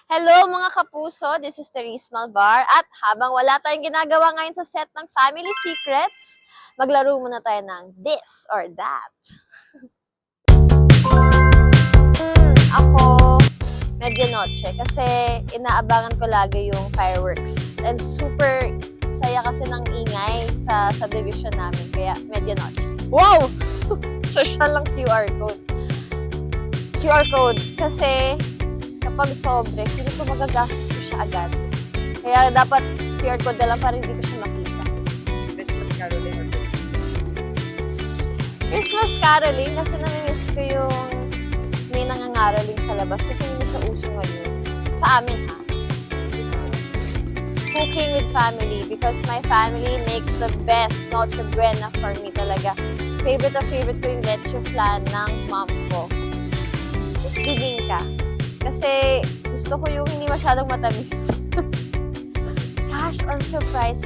Hello mga kapuso, this is Therese Malvar at habang wala tayong ginagawa ngayon sa set ng Family Secrets, maglaro muna tayo ng This or That. Ako, medianoche kasi inaabangan ko lagi yung fireworks. And super saya kasi ng ingay sa subdivision namin, kaya medianoche. Wow! Social lang QR code. QR code kasi kapag sobre, hindi ko magagastos ko siya agad. Kaya dapat QR code na lang para hindi ko siya makita. Christmas caroling or Christmas caroling kasi namimiss ko yung may nangangaroling sa labas kasi hindi siya uso ngayon. Sa amin ha. Cooking with family because my family makes the best Noche Buena for me talaga. Favorite ko yung leche flan ng mom ko. Bibingka. Kasi gusto ko yung hindi masyadong matamis. Cash or surprise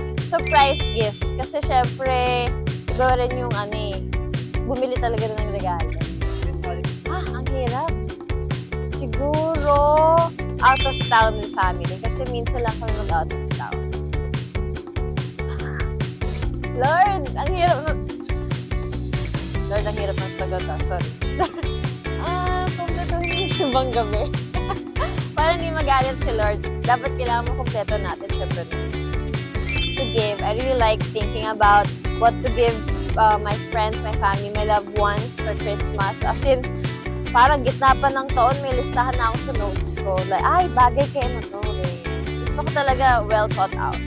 gift. Kasi syempre, iba rin yung bumili talaga ng regalo. Ang hirap. Siguro, out of town with family. Kasi minsan lang kami mag-out of town. Lord, ang hirap na... Lord, ang hirap ng sagot sorry. Kompleto yung ibang gabi. Para hindi magalit si Lord, dapat kailangan mo kompleto natin syempre. To give, I really like thinking about what to give my friends, my family, my loved ones for Christmas. As in, parang gitna pa ng taon, may listahan na ako sa notes ko. Like, ay, bagay kayo na to. Gusto ko talaga well thought out.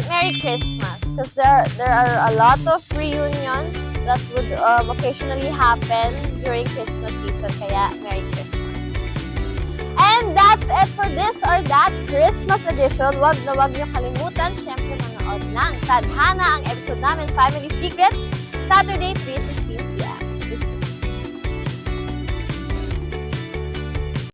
Merry Christmas! Because there are a lot of reunions that would occasionally happen during Christmas season. Kaya, Merry Christmas! And that's it for This or That Christmas edition. Wag na wag niyo kalimutan, syempre manood ng Tadhana ang episode namin, Family Secrets, Saturday, 3:15